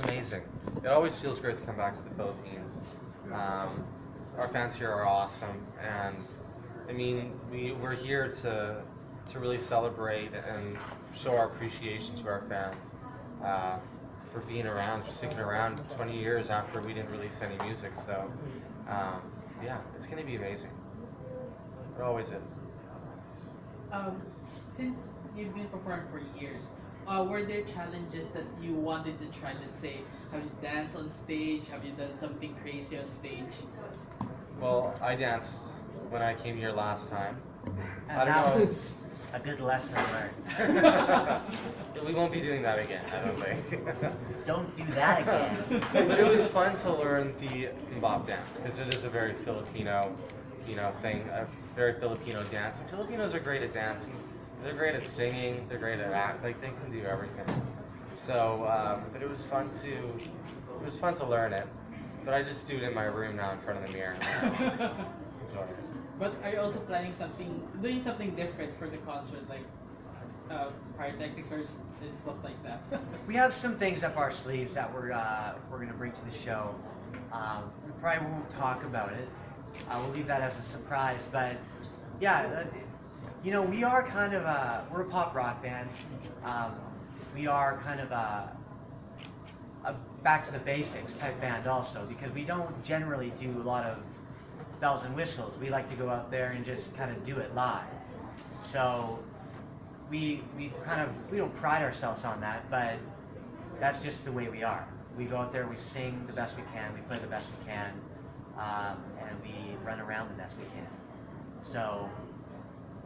amazing. It always feels great to come back to the Philippines. Our fans here are awesome, and I mean, we're here to really celebrate and show our appreciation to our fans for being around, for sticking around 20 years after we didn't release any music. So, yeah, it's going to be amazing. It always is. Since you've been performing for years, were there challenges that you wanted to try? Let's say, have you danced on stage? Have you done something crazy on stage? Well, I danced when I came here last time. And I that don't know. was a good lesson learned. We won't be doing that again, I don't think. Don't do that again. But it was fun to learn the mbop dance because it is a very Filipino, thing, a very Filipino dance. And Filipinos are great at dancing. They're great at singing. They're great at act. Like they can do everything. So, but it was fun to learn it. But I just do it in my room now in front of the mirror. Enjoy it. But are you also planning doing something different for the concert, like pyrotechnics and stuff like that? We have some things up our sleeves that we're gonna bring to the show. We probably won't talk about it. We'll leave that as a surprise. But yeah, we are kind of we're a pop rock band. We are kind of a back to the basics type band also, because we don't generally do a lot of bells and whistles. We like to go out there and just kind of do it live. So we don't pride ourselves on that, but that's just the way we are. We go out there, we sing the best we can, we play the best we can, and we run around the best we can. So,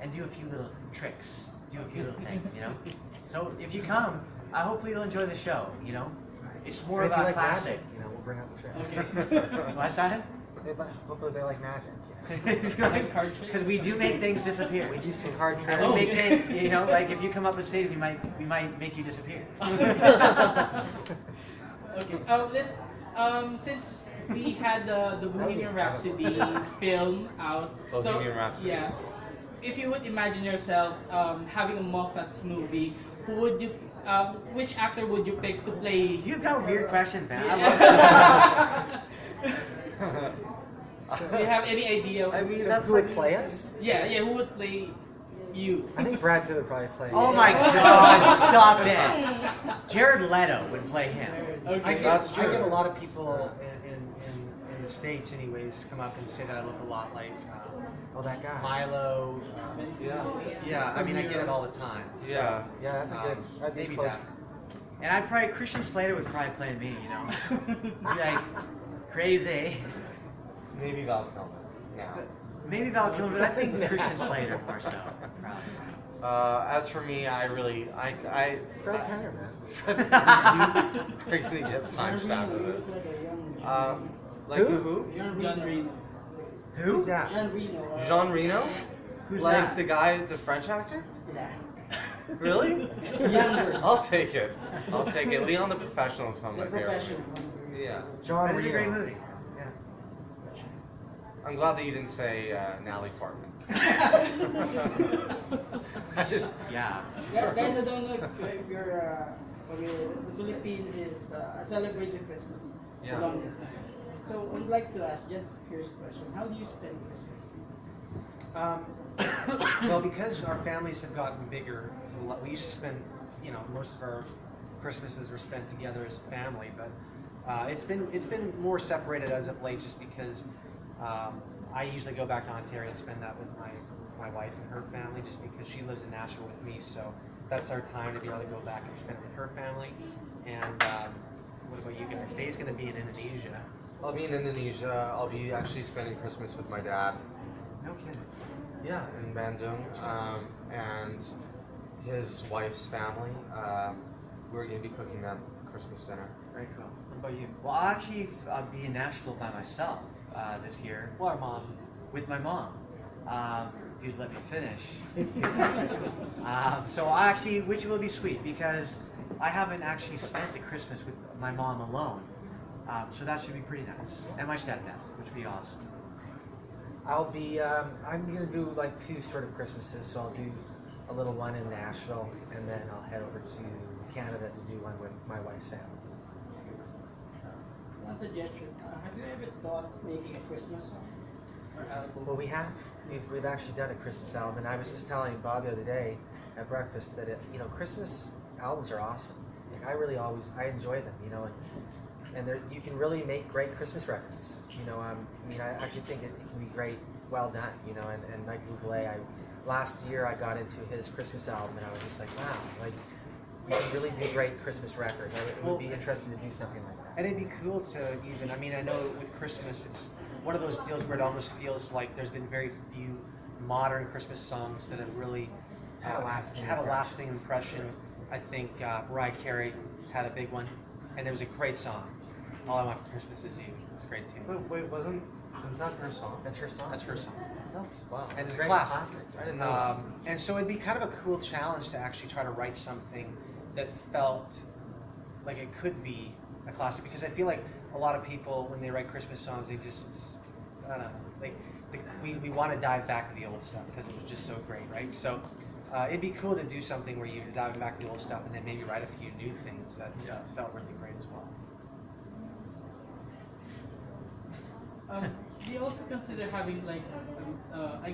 and do a few little tricks, do a few little things, So if you come, hopefully you'll enjoy the show, It's more about like classic. magic, we'll bring out the tricks. Okay. What's that? Hopefully they like magic. Like card tricks? Because we do make things disappear. We do some card tricks. And we make things, like if you come up on stage, we might make you disappear. Okay. Let's since we had the Bohemian Rhapsody film out. Bohemian Rhapsody. Yeah. If you would imagine yourself having a Moffatts movie, who would you? Which actor would you pick to play? You've got weird questions, man. I love Do you have any idea? I mean, that's who would play us? Yeah, who would play you? I think Brad Pitt would probably play. Oh my God! Stop it. Jared Leto would play him. Okay. I That's get true. a lot of people in the States, anyways, come up and say that I look a lot like that guy. Milo. Yeah. I mean, I get it all the time. So, Yeah. yeah, that's a good. That'd be Maybe close. And Christian Slater would probably play me. He'd be like crazy. Maybe Val Kilmer. No. Maybe Val Kilmer, but I think Christian Slater more so. Probably. As for me, I Fred Penner, man. You're gonna get punched out of this. Like Who? who? John Reno. Who's that? Jean Reno? Who's Like that? the guy, the French actor? Yeah. Really? Younger. I'll take it. Leon the Professional is one of my favorite. Yeah. John That is a great Reno. movie. I'm glad that you didn't say Natalie Portman. Yeah. Guys, I don't know if you're, the Philippines is celebrates Christmas Yeah. the longest time. So I would like to ask, just here's a question: how do you spend Christmas? Well, because our families have gotten bigger, we used to spend, most of our Christmases were spent together as a family, but it's been more separated as of late, just because I usually go back to Ontario and spend that with my wife and her family, just because she lives in Nashville with me. So that's our time to be able to go back and spend with her family. And what about you guys? Dave's going to be in Indonesia. I'll be in Indonesia. I'll be actually spending Christmas with my dad. No kidding. Yeah, in Bandung, and his wife's family. We're going to be cooking them Christmas dinner. Very cool. What about you? Well, I'll actually be in Nashville by myself this year. Well, our mom. With my mom. If you'd let me finish. So which will be sweet, because I haven't actually spent a Christmas with my mom alone. So that should be pretty nice. And my stepdad, which would be awesome. I'll be, I'm going to do like 2 sort of Christmases, so I'll do a little one in Nashville, and then I'll head over to Canada to do one with my wife's family. a suggestion. Have you ever thought making a Christmas song? Or album? Well, we have. We've actually done a Christmas album, and I was just telling Bob the other day at breakfast that Christmas albums are awesome. Like, I enjoy them. And you can really make great Christmas records. I actually think it can be great, well done. And Mike Bublé, last year I got into his Christmas album, and I was just like, wow, like you can really do great Christmas records. It would be interesting to do something like that. And it'd be cool to even, I know with Christmas, it's one of those deals where it almost feels like there's been very few modern Christmas songs that have really had a lasting impression. I think Mariah Carey had a big one, and it was a great song. All I Want for Christmas Is You. It's great too. Wait, was that her song? That's her song. That's her song. Wow. And it's a Great classic. I didn't know that. And so it'd be kind of a cool challenge to actually try to write something that felt like it could be a classic, because I feel like a lot of people, when they write Christmas songs, I don't know, like we want to dive back to the old stuff because it was just so great, right? So it'd be cool to do something where you're diving back to the old stuff and then maybe write a few new things that felt really great as well. Do you also consider having like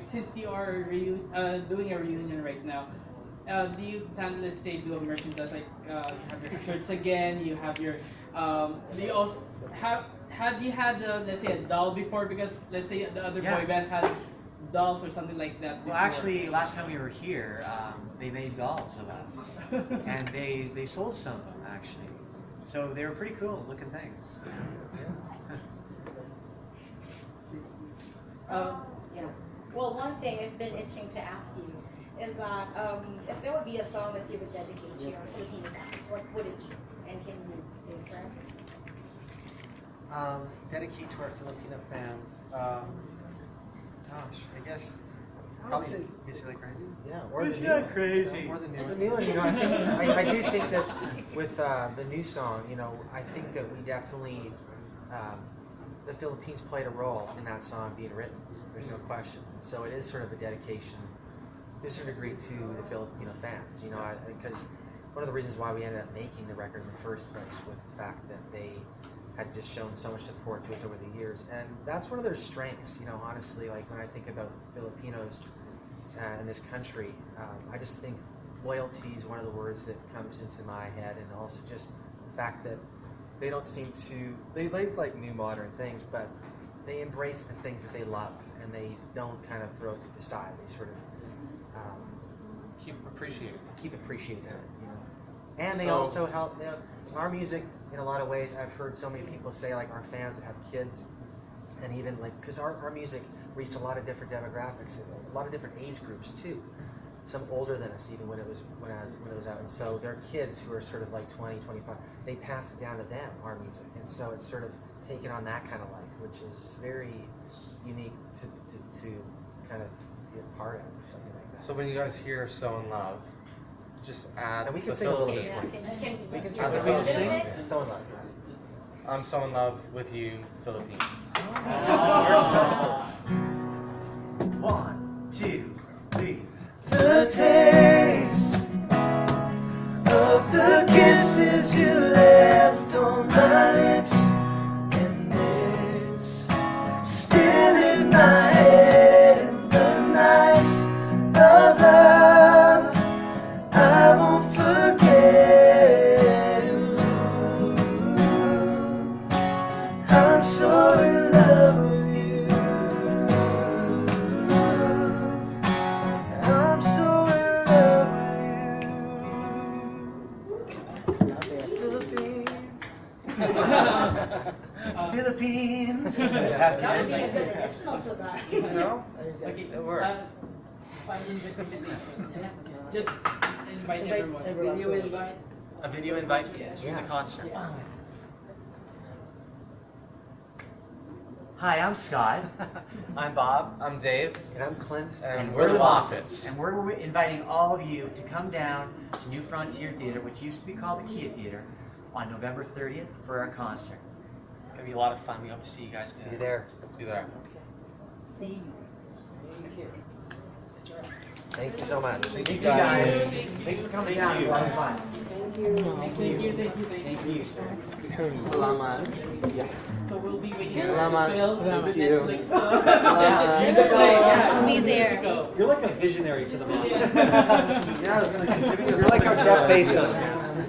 since you are doing a reunion right now? Do you plan, let's say, do a merchandise like you have your shirts again? You have your do you also had you had let's say a doll before? Because let's say the other boy bands had dolls or something like that before. Well, actually, last time we were here, they made dolls of us, and they sold some actually. So they were pretty cool looking things. Yeah. Well, one thing it's been interesting to ask you is that if there would be a song that you would dedicate to your Filipino fans, what would it be? And can you say it for us? Dedicate to our Filipino fans. Gosh, I guess I would probably say- Basically Crazy. Yeah, or It's the not new one. crazy. More than The new. new one, I do think that with the new song, I think that we definitely, the Philippines played a role in that song being written. There's no question. So it is sort of a dedication, to a certain degree, to the Filipino fans. Because one of the reasons why we ended up making the record in the first place was the fact that they had just shown so much support to us over the years, and that's one of their strengths. Honestly, like when I think about Filipinos in this country, I just think loyalty is one of the words that comes into my head, and also just the fact that they don't seem to, they like new modern things, but they embrace the things that they love, and they don't kind of throw it to the side. They sort of Keep appreciating. keep appreciating it, And they So- also help. Our music, in a lot of ways, I've heard so many people say, like our fans that have kids, and even because our music reached a lot of different demographics, a lot of different age groups too. Some older than us, even when it was out, and so their kids who are sort of like 20, 25, they pass it down to them, our music, and so it's sort of taken on that kind of life, which is very unique to kind of be a part of, or something like that. So when you guys hear "So in Love," just add. And we can the sing a little bit. Yeah, Philippines. We can Add sing the a little Philippines. bit. So in love. I'm so in love with you, Philippines. 1, 2, 3. The taste of the kisses you left on my lips, and it's still in my head. In the nights of love, I won't forget. I'm so in love with you. I'm so in love with you. Philippines. That would be a good additional to that. Okay, It works. Final invitation. Just invite everyone. Video invite. A video invite to the concert. Yeah. Hi, I'm Scott, I'm Bob. I'm Dave, And I'm Clint. and we're the Moffatts. and we're inviting all of you to come down to New Frontier Theater, which used to be called the Kia Theater, on November 30th for our concert. It's gonna be a lot of fun. We hope to see you guys See there. you there. See you there. See you. Thank you. That's right. Thank you so much. Thank you guys. Thanks for coming Yeah, down. it was a lot of fun. Thank you. Salamat. So we'll be waiting Salamat. for Phil to Thank the you. Netflix. I'll be there. You're like a visionary for the Moffatts. Yeah, it's like You're like our Jeff Bezos.